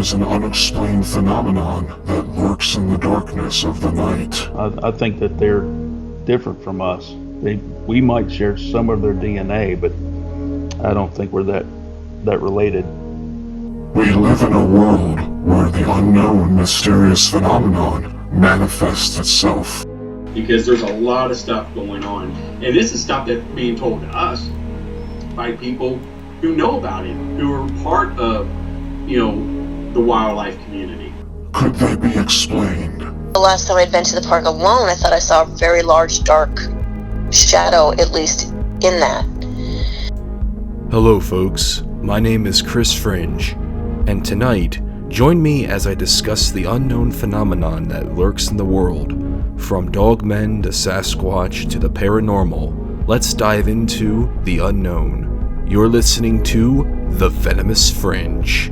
as an unexplained phenomenon that lurks in the darkness of the night. I think that they're different from us. We might share some of their DNA, but I don't think we're that related. We live in a world where the unknown mysterious phenomenon manifests itself. Because there's a lot of stuff going on. And this is stuff that's being told to us by people who know about it, who are part of, the wildlife community. Could they be explained? The last time I'd been to the park alone, I thought I saw a very large dark shadow, at least in that. Hello folks, my name is Chris Fringe, and tonight, join me as I discuss the unknown phenomenon that lurks in the world. From Dogmen to Sasquatch to the paranormal, let's dive into the unknown. You're listening to The Venomous Fringe.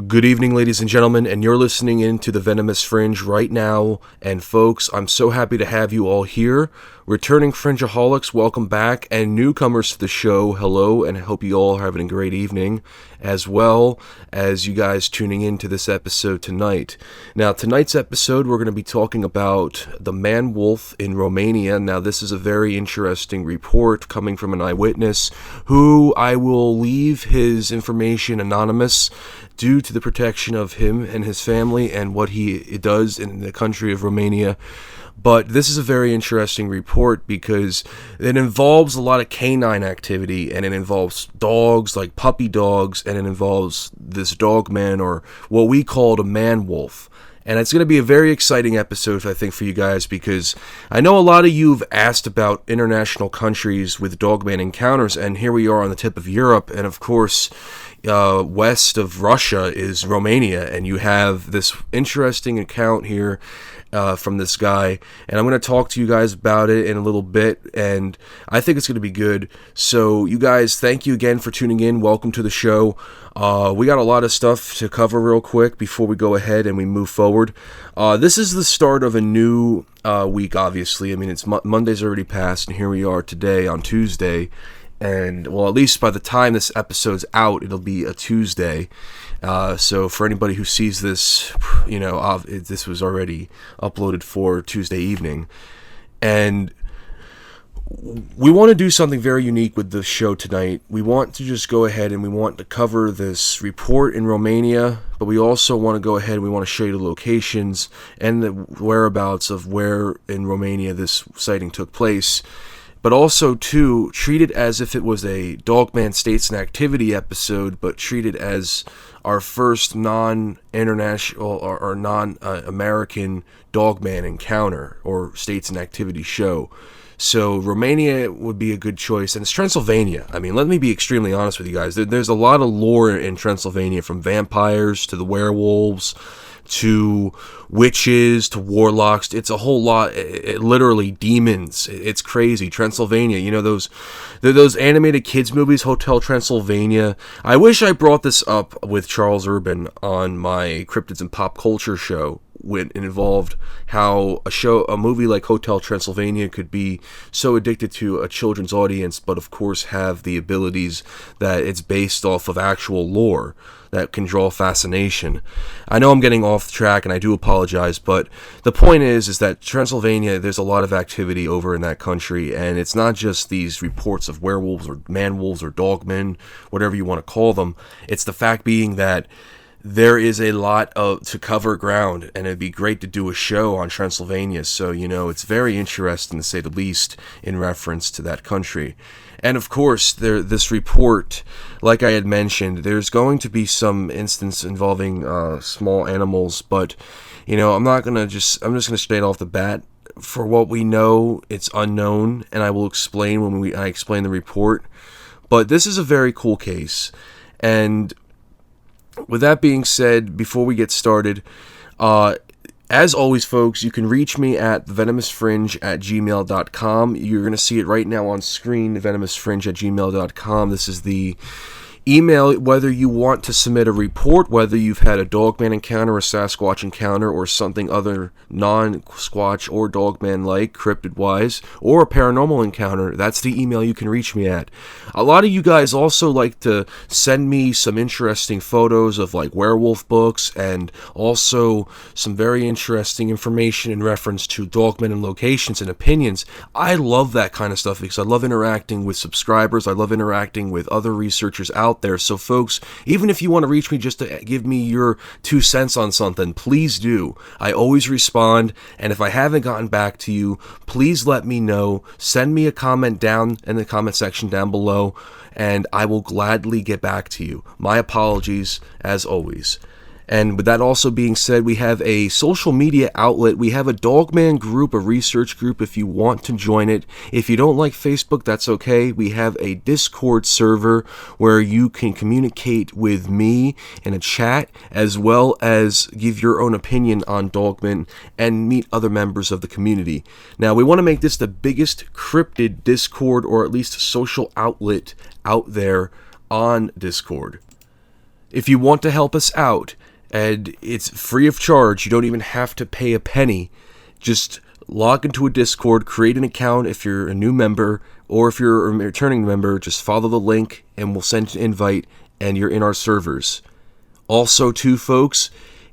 Good evening, ladies and gentlemen, and you're listening in to The Venomous Fringe right now. And folks, I'm so happy to have you all here. Returning Fringeaholics, welcome back, and newcomers to the show, hello, and I hope you all are having a great evening, as well as you guys tuning in to this episode tonight. Now, tonight's episode, we're going to be talking about the Manwolf in Romania. Now, this is a very interesting report coming from an eyewitness, who I will leave his information anonymous due to the protection of him and his family and what he does in the country of Romania. But this is a very interesting report because it involves a lot of canine activity, and it involves dogs, like puppy dogs, and it involves this Dogman, or what we called a Manwolf. And it's going to be a very exciting episode, I think, for you guys, because I know a lot of you have asked about international countries with Dogman encounters, and here we are on the tip of Europe, and of course, west of Russia is Romania, and you have this interesting account here from this guy, and I'm going to talk to you guys about it in a little bit, and I think it's going to be good. So you guys, thank you again for tuning in. Welcome to the show. We got a lot of stuff to cover real quick before we go ahead and we move forward. This is the start of a new week, obviously. I mean, it's Monday's already passed, and here we are today on Tuesday. And, well, at least by the time this episode's out, it'll be a Tuesday. So for anybody who sees this, this was already uploaded for Tuesday evening. And we want to do something very unique with the show tonight. We want to just go ahead and we want to cover this report in Romania, but we also want to go ahead and we want to show you the locations and the whereabouts of where in Romania this sighting took place. But also, too, treat it as if it was a Dogman States and Activity episode, but treat it as our first non-international or non-American Dogman encounter or States and Activity show. So Romania would be a good choice, and it's Transylvania. I mean, let me be extremely honest with you guys. There's a lot of lore in Transylvania, from vampires to the werewolves to witches to warlocks. It's a whole lot. Literally demons. It's crazy. Transylvania, those animated kids movies, Hotel Transylvania. I wish I brought this up with Charles Urban on my Cryptids and Pop Culture show, when it involved how a movie like Hotel Transylvania could be so addicted to a children's audience, but of course have the abilities that it's based off of actual lore that can draw fascination. I know I'm getting off track, and I do apologize, but the point is that Transylvania, there's a lot of activity over in that country, and it's not just these reports of werewolves or manwolves or dogmen, whatever you want to call them. It's the fact being that there is a lot to cover ground, and it'd be great to do a show on Transylvania, so it's very interesting, to say the least, in reference to that country. And of course, this report, like I had mentioned, there's going to be some instance involving small animals, but I'm just going to state off the bat, for what we know, it's unknown, and I will explain when I explain the report. But this is a very cool case, and with that being said, before we get started, as always, folks, you can reach me at venomousfringe@gmail.com. You're going to see it right now on screen, venomousfringe@gmail.com. This is the Email whether you want to submit a report, whether you've had a Dogman encounter, a Sasquatch encounter, or something other non-Squatch or Dogman-like, cryptid-wise, or a paranormal encounter. That's the email you can reach me at. A lot of you guys also like to send me some interesting photos of like werewolf books, and also some very interesting information in reference to Dogman and locations and opinions. I love that kind of stuff because I love interacting with subscribers. I love interacting with other researchers out there. So folks, even if you want to reach me just to give me your 2 cents on something, please do. I always respond, and if I haven't gotten back to you, please let me know. Send me a comment down in the comment section down below, and I will gladly get back to you. My apologies, as always. And with that also being said, we have a social media outlet. We have a Dogman group, a research group, if you want to join it. If you don't like Facebook, that's okay. We have a Discord server where you can communicate with me in a chat, as well as give your own opinion on Dogman and meet other members of the community. Now, we want to make this the biggest cryptid Discord, or at least social outlet out there on Discord. If you want to help us out, and it's free of charge, you don't even have to pay a penny. Just log into a Discord, create an account if you're a new member, or if you're a returning member, just follow the link and we'll send you an invite and you're in our servers. Also too, folks,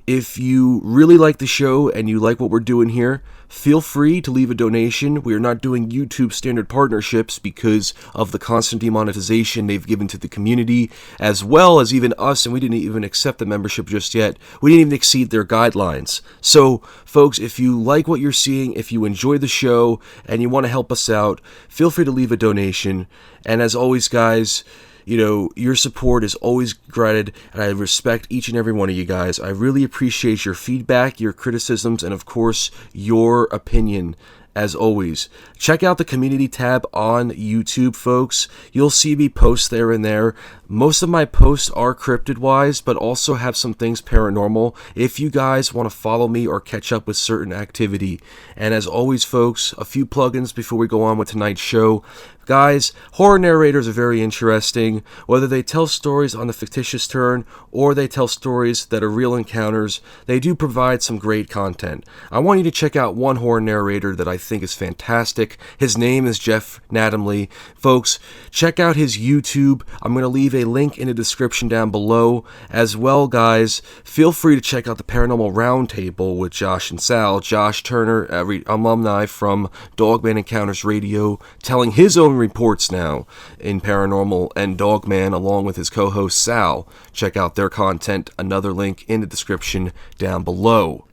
if you really like the show and you like what we're doing here, feel free to leave a donation. We are not doing YouTube standard partnerships because of the constant demonetization they've given to the community, as well as even us, and we didn't even accept the membership just yet. We didn't even exceed their guidelines. So, folks, if you like what you're seeing, if you enjoy the show, and you want to help us out, feel free to leave a donation. And as always, guys, you know, your support is always granted, and I respect each and every one of you guys. I really appreciate your feedback, your criticisms, and of course, your opinion. As always, check out the community tab on YouTube, folks. You'll see me post there and there. Most of my posts are cryptid-wise, but also have some things paranormal if you guys want to follow me or catch up with certain activity. And as always, folks, a few plugins before we go on with tonight's show. Guys, horror narrators are very interesting. Whether they tell stories on the fictitious turn or they tell stories that are real encounters, they do provide some great content. I want you to check out one horror narrator that I think is fantastic. His name is Jeff Nadamley. Folks, check out his YouTube. I'm going to leave a link in the description down below. As well, guys, feel free to check out the Paranormal Roundtable with Josh and Sal. Josh Turner, alumni from Dogman Encounters Radio, telling his own reports now in paranormal, and Dogman along with his co-host Sal. Check out their content. Another link in the description down below.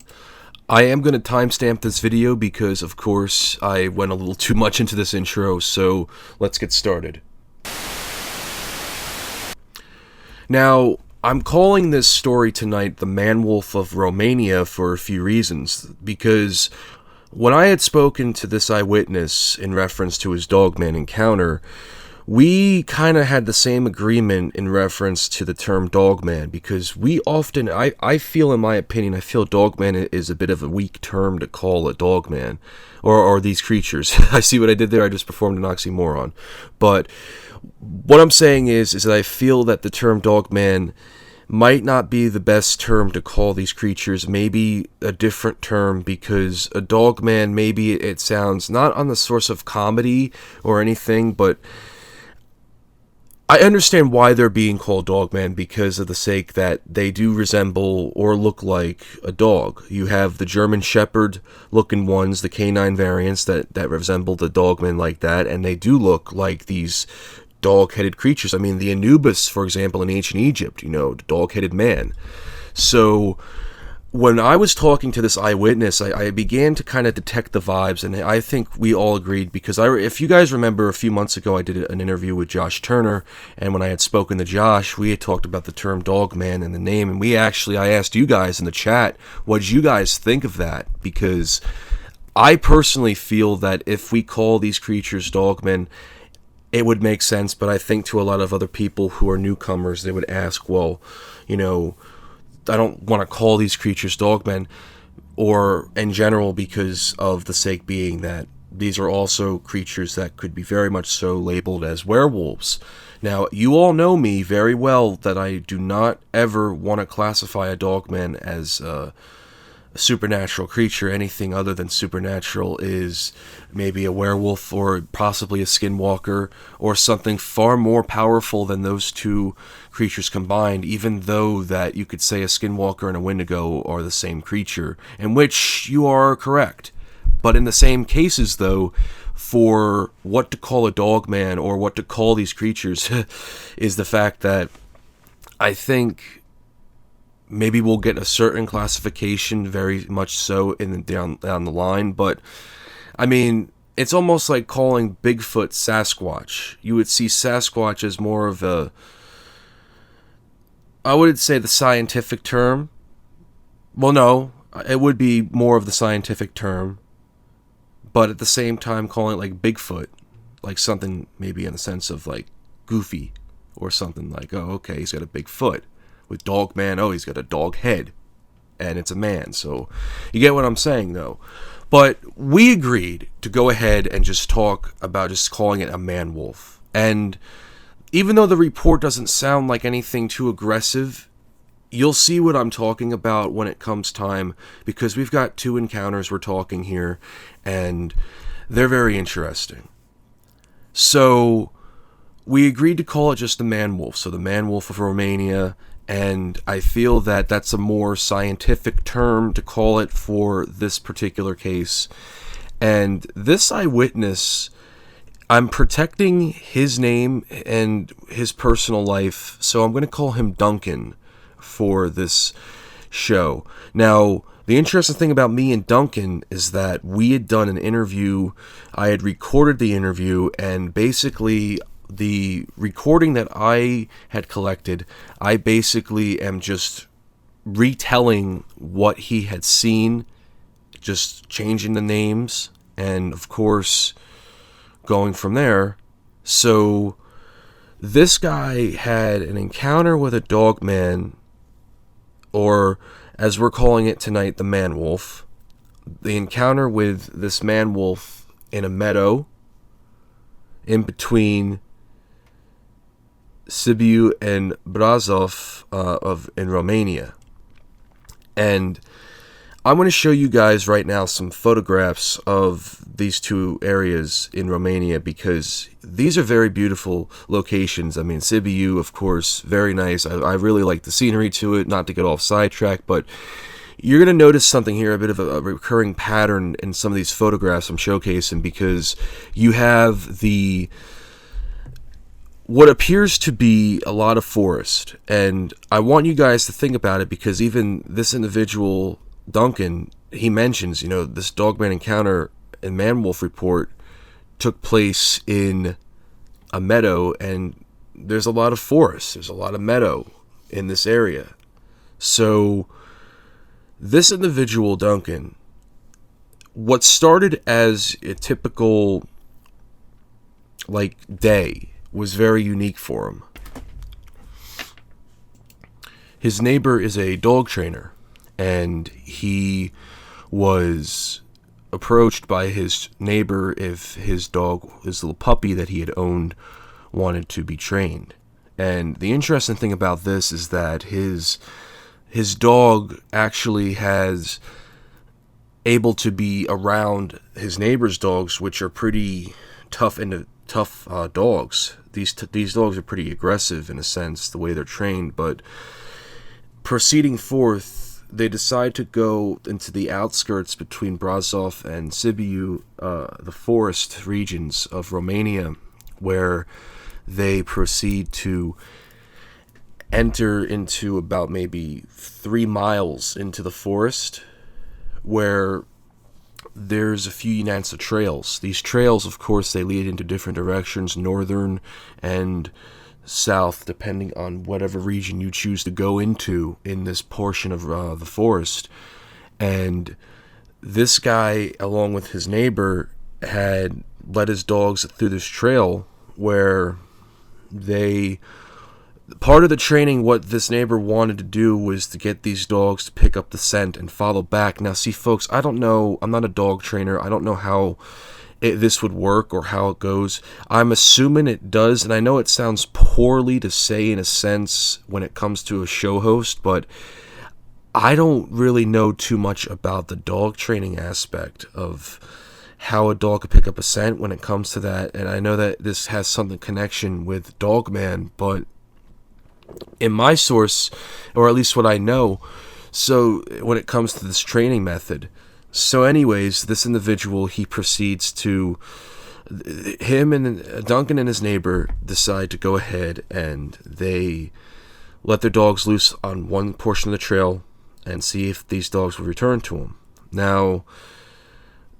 I am going to timestamp this video because, of course, I went a little too much into this intro, so let's get started. Now, I'm calling this story tonight the Manwolf of Romania for a few reasons, because when I had spoken to this eyewitness in reference to his Dogman encounter, we kind of had the same agreement in reference to the term Dogman, because we often, I feel, in my opinion, I feel Dogman is a bit of a weak term to call a Dogman, or these creatures. I see what I did there, I just performed an oxymoron. But what I'm saying is that I feel that the term Dogman might not be the best term to call these creatures, maybe a different term, because a Dogman, maybe it sounds not on the source of comedy or anything, but I understand why they're being called Dogman, because of the sake that they do resemble or look like a dog. You have the German Shepherd looking ones, the canine variants that resemble the Dogman like that, and they do look like these dog-headed creatures. I mean, the Anubis, for example, in ancient Egypt, you know, the dog-headed man. So when I was talking to this eyewitness, I began to kind of detect the vibes, and I think we all agreed, because if you guys remember, a few months ago I did an interview with Josh Turner, and when I had spoken to Josh, we had talked about the term Dogman and the name, and I asked you guys in the chat, what did you guys think of that? Because I personally feel that if we call these creatures Dogmen, it would make sense, but I think to a lot of other people who are newcomers, they would ask, well, you know, I don't want to call these creatures Dogmen, or in general, because of the sake being that these are also creatures that could be very much so labeled as werewolves. Now, you all know me very well that I do not ever want to classify a Dogman as a supernatural creature. Anything other than supernatural is maybe a werewolf or possibly a skinwalker or something far more powerful than those two creatures combined, even though that you could say a skinwalker and a wendigo are the same creature, in which you are correct. But in the same cases, though, for what to call a Dogman or what to call these creatures is the fact that I think maybe we'll get a certain classification very much so down the line. But, I mean, it's almost like calling Bigfoot Sasquatch. You would see Sasquatch as more of I would say the scientific term. Well, no, it would be more of the scientific term. But at the same time, calling it like Bigfoot, like something maybe in the sense of like goofy or something like, oh, okay, he's got a big foot. With Dogman, oh, he's got a dog head, and it's a man. So you get what I'm saying, though. But we agreed to go ahead and just talk about just calling it a Manwolf. And even though the report doesn't sound like anything too aggressive, you'll see what I'm talking about when it comes time, because we've got 2 encounters we're talking here, and they're very interesting. So we agreed to call it just the Manwolf, so the Manwolf of Romania, and I feel that that's a more scientific term to call it for this particular case. And this eyewitness, I'm protecting his name and his personal life, so I'm going to call him Duncan for this show. Now, the interesting thing about me and Duncan is that we had done an interview. I had recorded the interview, and basically the recording that I had collected, I basically am just retelling what he had seen, just changing the names, and of course going from there. So this guy had an encounter with a Dogman, or as we're calling it tonight, the Manwolf. The encounter with this Manwolf in a meadow in between Sibiu and Brasov in Romania. And I'm going to show you guys right now some photographs of these 2 areas in Romania, because these are very beautiful locations. I mean, Sibiu, of course, very nice. I really like the scenery to it, not to get off sidetrack, but you're going to notice something here, a bit of a recurring pattern in some of these photographs I'm showcasing, because you have what appears to be a lot of forest. And I want you guys to think about it, because even this individual, Duncan, he mentions, this Dogman encounter and Manwolf report took place in a meadow, and there's a lot of forest, there's a lot of meadow in this area. So this individual, Duncan, what started as a typical day was very unique for him. His neighbor is a dog trainer, and he was approached by his neighbor if his dog, his little puppy that he had owned, wanted to be trained. And the interesting thing about this is that his dog actually has able to be around his neighbor's dogs, which are pretty tough dogs. These dogs are pretty aggressive in a sense, the way they're trained. But proceeding forth, they decide to go into the outskirts between Brasov and Sibiu, the forest regions of Romania, where they proceed to enter into about maybe 3 miles into the forest, where there's a few Unansa trails. These trails, of course, they lead into different directions, northern and south, depending on whatever region you choose to go into in this portion of the forest. And this guy, along with his neighbor, had led his dogs through this trail where part of the training, what this neighbor wanted to do was to get these dogs to pick up the scent and follow back. Now, see, folks, I don't know. I'm not a dog trainer. I don't know how this would work or how it goes. I'm assuming it does, and I know it sounds poorly to say in a sense when it comes to a show host, but I don't really know too much about the dog training aspect of how a dog could pick up a scent when it comes to that, and I know that this has something connection with Dogman, but in my source, or at least what I know, so when it comes to this training method, so anyways, this individual, he proceeds to, him and Duncan and his neighbor decide to go ahead and they let their dogs loose on one portion of the trail and see if these dogs will return to them. Now,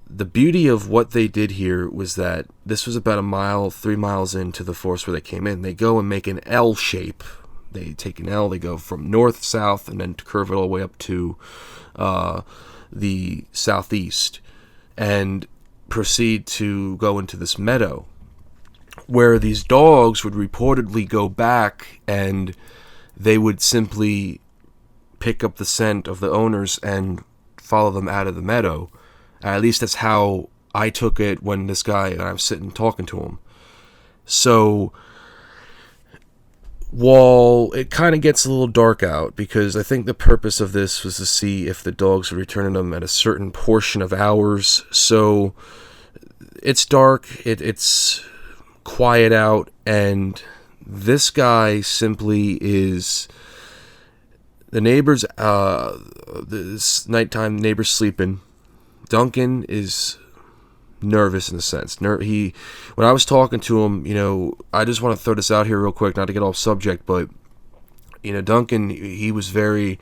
the beauty of what they did here was that this was about 3 miles into the forest where they came in. They go and make an L shape. They take an L, they go from north, south, and then curve it all the way up to the southeast and proceed to go into this meadow where these dogs would reportedly go back and they would simply pick up the scent of the owners and follow them out of the meadow. At least that's how I took it when I was sitting talking to him. So while it kind of gets a little dark out, because I think the purpose of this was to see if the dogs were returning them at a certain portion of hours. So it's dark, it's quiet out, and this guy simply is the neighbors. This nighttime, the neighbor's sleeping. Duncan is nervous in a sense. When I was talking to him, I just want to throw this out here real quick, not to get off subject, but Duncan, he was very,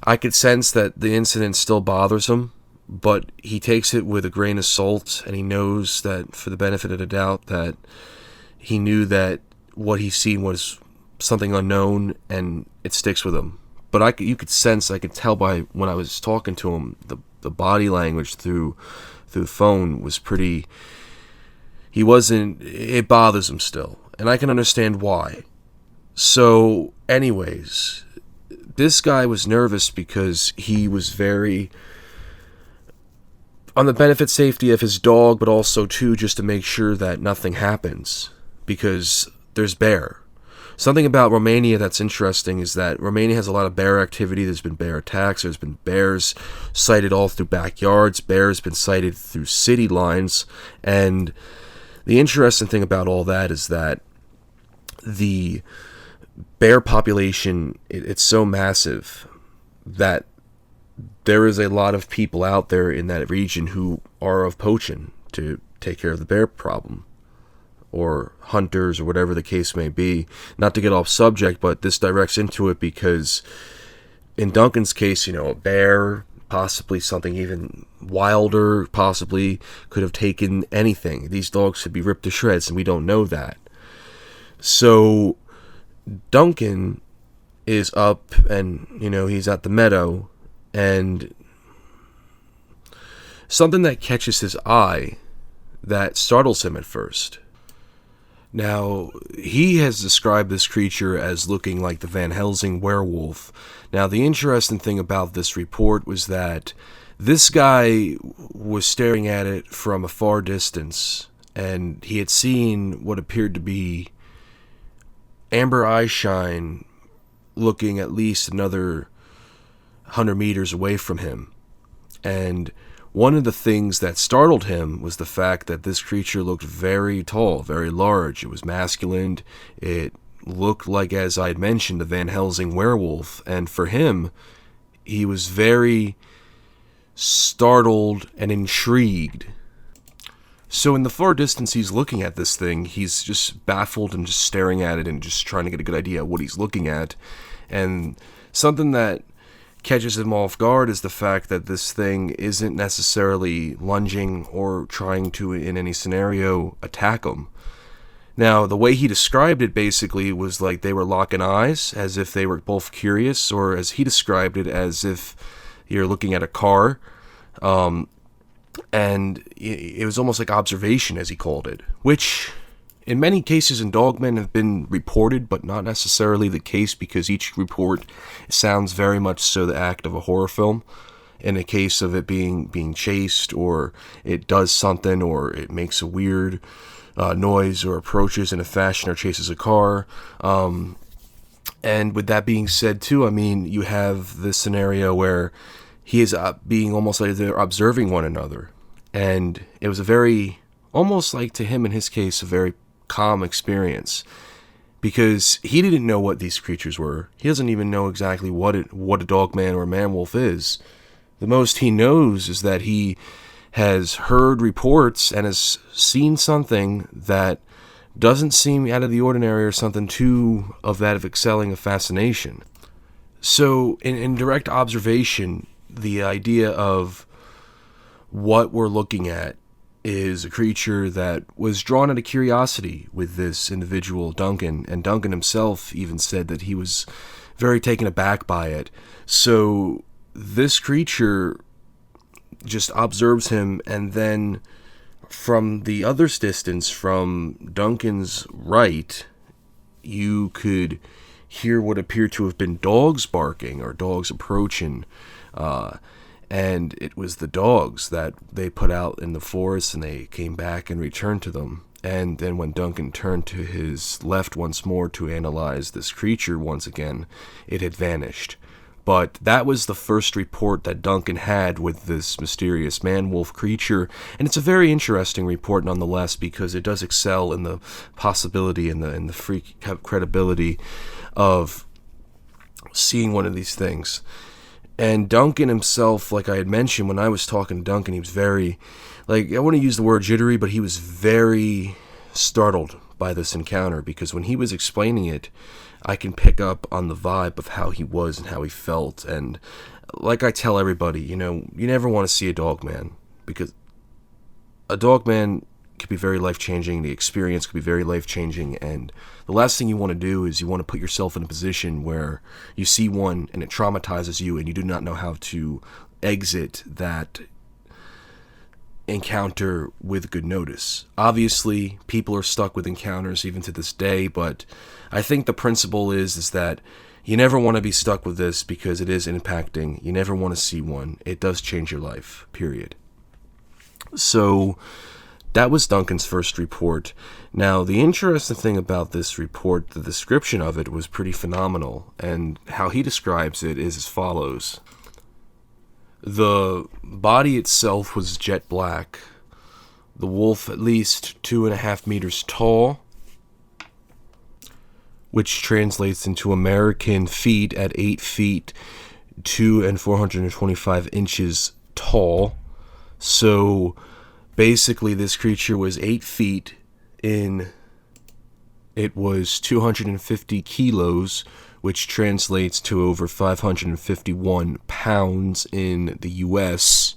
I could sense that the incident still bothers him, but he takes it with a grain of salt, and he knows that for the benefit of the doubt that he knew that what he seen was something unknown, and it sticks with him. But I could tell by when I was talking to him, the body language through the phone was pretty, it bothers him still, and I can understand why. So anyways, this guy was nervous because he was very on the benefit safety of his dog, but also too just to make sure that nothing happens, because there's bear. Something about Romania that's interesting is that Romania has a lot of bear activity. There's been bear attacks. There's been bears sighted all through backyards. Bears been sighted through city lines. And the interesting thing about all that is that the bear population, it's so massive that there is a lot of people out there in that region who are of poaching to take care of the bear problem, or hunters, or whatever the case may be. Not to get off subject, but this directs into it because in Duncan's case, a bear, possibly something even wilder, possibly could have taken anything. These dogs could be ripped to shreds, and we don't know that. So Duncan is up, and he's at the meadow, and something that catches his eye that startles him at first. Now, he has described this creature as looking like the Van Helsing werewolf. Now, the interesting thing about this report was that this guy was staring at it from a far distance, and he had seen what appeared to be amber eye shine looking at least another 100 meters away from him. And one of the things that startled him was the fact that this creature looked very tall, very large. It was masculine. It looked like, as I had mentioned, the Van Helsing werewolf. And for him, he was very startled and intrigued. So in the far distance, he's looking at this thing. He's just baffled and just staring at it and just trying to get a good idea of what he's looking at. And something that catches him off guard is the fact that this thing isn't necessarily lunging or trying to, in any scenario, attack him. Now, the way he described it basically was like they were locking eyes, as if they were both curious, or as he described it, as if you're looking at a car. And it was almost like observation, as he called it, which in many cases in Dogman have been reported, but not necessarily the case, because each report sounds very much so the act of a horror film. in a case of it being chased, or it does something, or it makes a weird noise, or approaches in a fashion, or chases a car. And with that being said too, I mean, you have this scenario where he is being almost like they're observing one another. And it was a very, almost like to him in his case, a very calm experience. Because he didn't know what these creatures were. He doesn't even know exactly what a Dogman or a Manwolf is. The most he knows is that he has heard reports and has seen something that doesn't seem out of the ordinary, or something too of that of excelling a fascination. So in direct observation, the idea of what we're looking at is a creature that was drawn out of curiosity with this individual, Duncan, and Duncan himself even said that he was very taken aback by it. So this creature just observes him, and then from the other's distance, from Duncan's right, you could hear what appeared to have been dogs barking, or dogs approaching, and it was the dogs that they put out in the forest, and they came back and returned to them. And then when Duncan turned to his left once more to analyze this creature once again, it had vanished. But that was the first report that Duncan had with this mysterious man-wolf creature, and it's a very interesting report nonetheless, because it does excel in the possibility and the freak credibility of seeing one of these things. And Duncan himself, like I had mentioned, when I was talking to Duncan, he was very, like, I want to use the word jittery, but he was very startled by this encounter, because when he was explaining it, I can pick up on the vibe of how he was and how he felt. And like I tell everybody, you never want to see a Dogman, because a Dogman could be very life-changing. The experience could be very life-changing, and the last thing you want to do is you want to put yourself in a position where you see one and it traumatizes you and you do not know how to exit that encounter with good notice. Obviously, people are stuck with encounters even to this day, but I think the principle is that you never want to be stuck with this, because it is impacting. You never want to see one. It does change your life, period. So that was Duncan's first report. Now, the interesting thing about this report, the description of it was pretty phenomenal, and how he describes it is as follows. The body itself was jet black. The wolf at least 2.5 meters tall, which translates into American feet at 8 feet 2 and 425 inches tall. So basically, this creature was 8 feet in. It was 250 kilos, which translates to over 551 pounds in the U.S.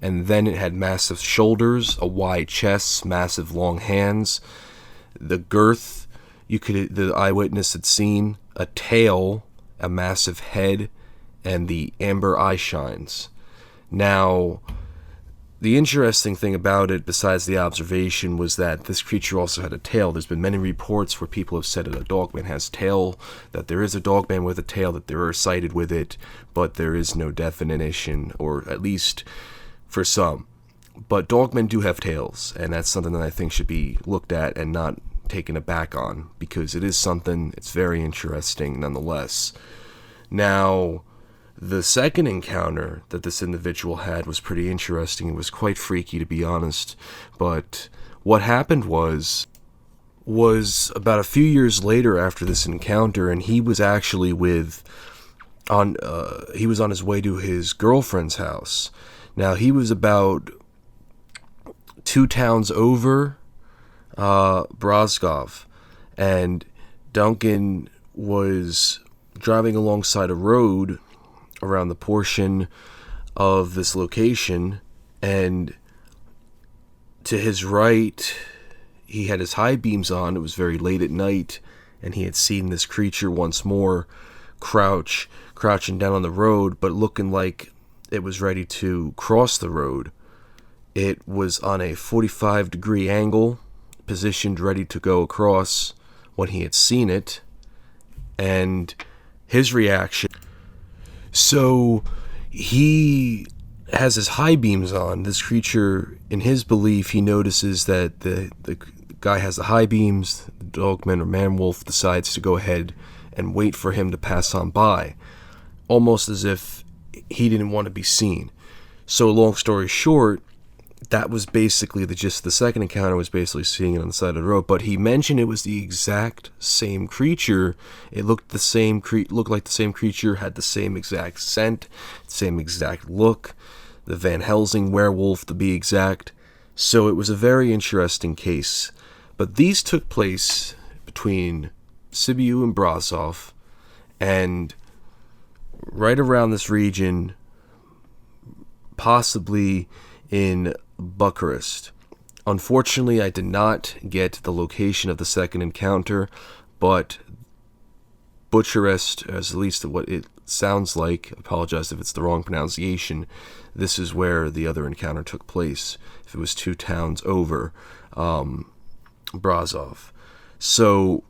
And then it had massive shoulders, a wide chest, massive long hands. The girth, the eyewitness had seen a tail, a massive head, and the amber eye shines. Now, the interesting thing about it, besides the observation, was that this creature also had a tail. There's been many reports where people have said that a Dogman has tail, that there is a Dogman with a tail, that there are sighted with it, but there is no definition, or at least for some. But Dogmen do have tails, and that's something that I think should be looked at and not taken aback on, because it is something, it's very interesting nonetheless. Now, the second encounter that this individual had was pretty interesting. It was quite freaky, to be honest. But what happened was about a few years later after this encounter, and he was actually he was on his way to his girlfriend's house. Now, he was about 2 towns over Brasov, and Duncan was driving alongside a road around the portion of this location, and to his right, he had his high beams on. It was very late at night, and he had seen this creature once more crouching down on the road, but looking like it was ready to cross the road. It was on a 45-degree angle, positioned ready to go across when he had seen it, and his reaction. So he has his high beams on. This creature, in his belief, he notices that the guy has the high beams. The Dogman or Manwolf decides to go ahead and wait for him to pass on by, almost as if he didn't want to be seen. So long story short, that was basically the gist of the second encounter, was basically seeing it on the side of the road. But he mentioned it was the exact same creature. It looked looked like the same creature, had the same exact scent, same exact look, the Van Helsing werewolf to be exact. So it was a very interesting case. But these took place between Sibiu and Brasov, and right around this region, possibly in Bucharest. Unfortunately, I did not get the location of the second encounter, but Bucharest, as at least what it sounds like, apologize if it's the wrong pronunciation, this is where the other encounter took place, if it was 2 towns over Brasov. So,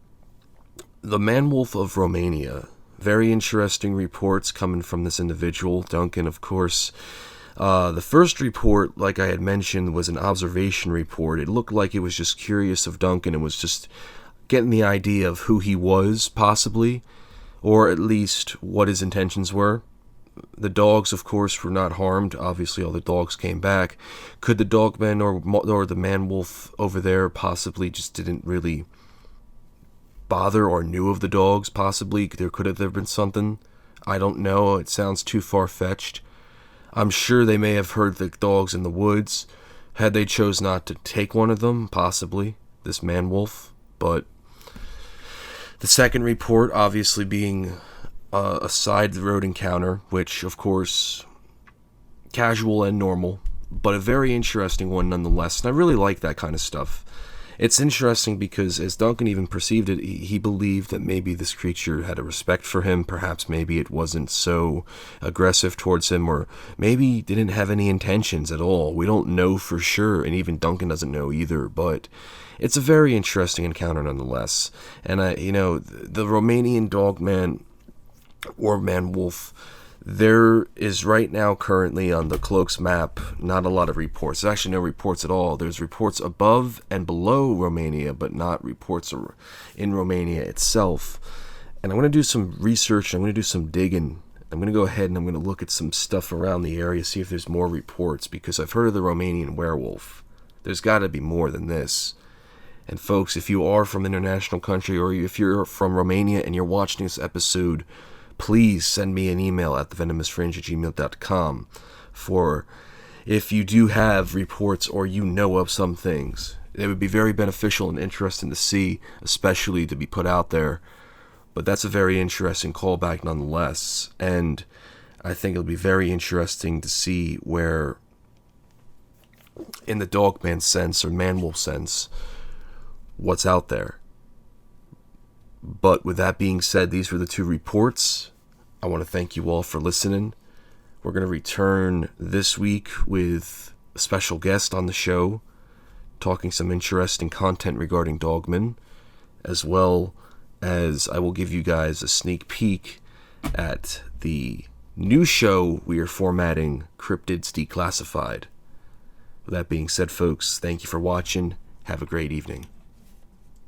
the Manwolf of Romania, very interesting reports coming from this individual, Duncan, of course. The first report, like I had mentioned, was an observation report. It looked like it was just curious of Duncan and was just getting the idea of who he was, possibly, or at least what his intentions were. The dogs, of course, were not harmed. Obviously, all the dogs came back. Could the Dogman or the Manwolf over there possibly just didn't really bother or knew of the dogs, possibly? There could have been something. I don't know. It sounds too far-fetched. I'm sure they may have heard the dogs in the woods. Had they chose not to take one of them, possibly, this Manwolf. But the second report, obviously being a side-the-road encounter, which, of course, casual and normal, but a very interesting one nonetheless. And I really like that kind of stuff. It's interesting because, as Duncan even perceived it, he believed that maybe this creature had a respect for him. Perhaps maybe it wasn't so aggressive towards him, or maybe didn't have any intentions at all. We don't know for sure, and even Duncan doesn't know either, but it's a very interesting encounter nonetheless. And, the Romanian Dogman or Manwolf, there is right now currently on the Cloaks map not a lot of reports. There's actually no reports at all. There's reports above and below Romania, but not reports in Romania itself. And I'm going to do some research. I'm going to do some digging. I'm going to go ahead and I'm going to look at some stuff around the area, see if there's more reports, because I've heard of the Romanian werewolf. There's got to be more than this. And folks, if you are from an international country, or if you're from Romania and you're watching this episode, please send me an email at thevenomousfringe@gmail.com for if you do have reports or you know of some things. It would be very beneficial and interesting to see, especially to be put out there. But that's a very interesting callback nonetheless. And I think it'll be very interesting to see where, in the Dogman sense or Manwolf sense, what's out there. But with that being said, these were the 2 reports. I want to thank you all for listening. We're going to return this week with a special guest on the show, talking some interesting content regarding Dogman, as well as I will give you guys a sneak peek at the new show we are formatting, Cryptids Declassified. With that being said, folks, thank you for watching. Have a great evening.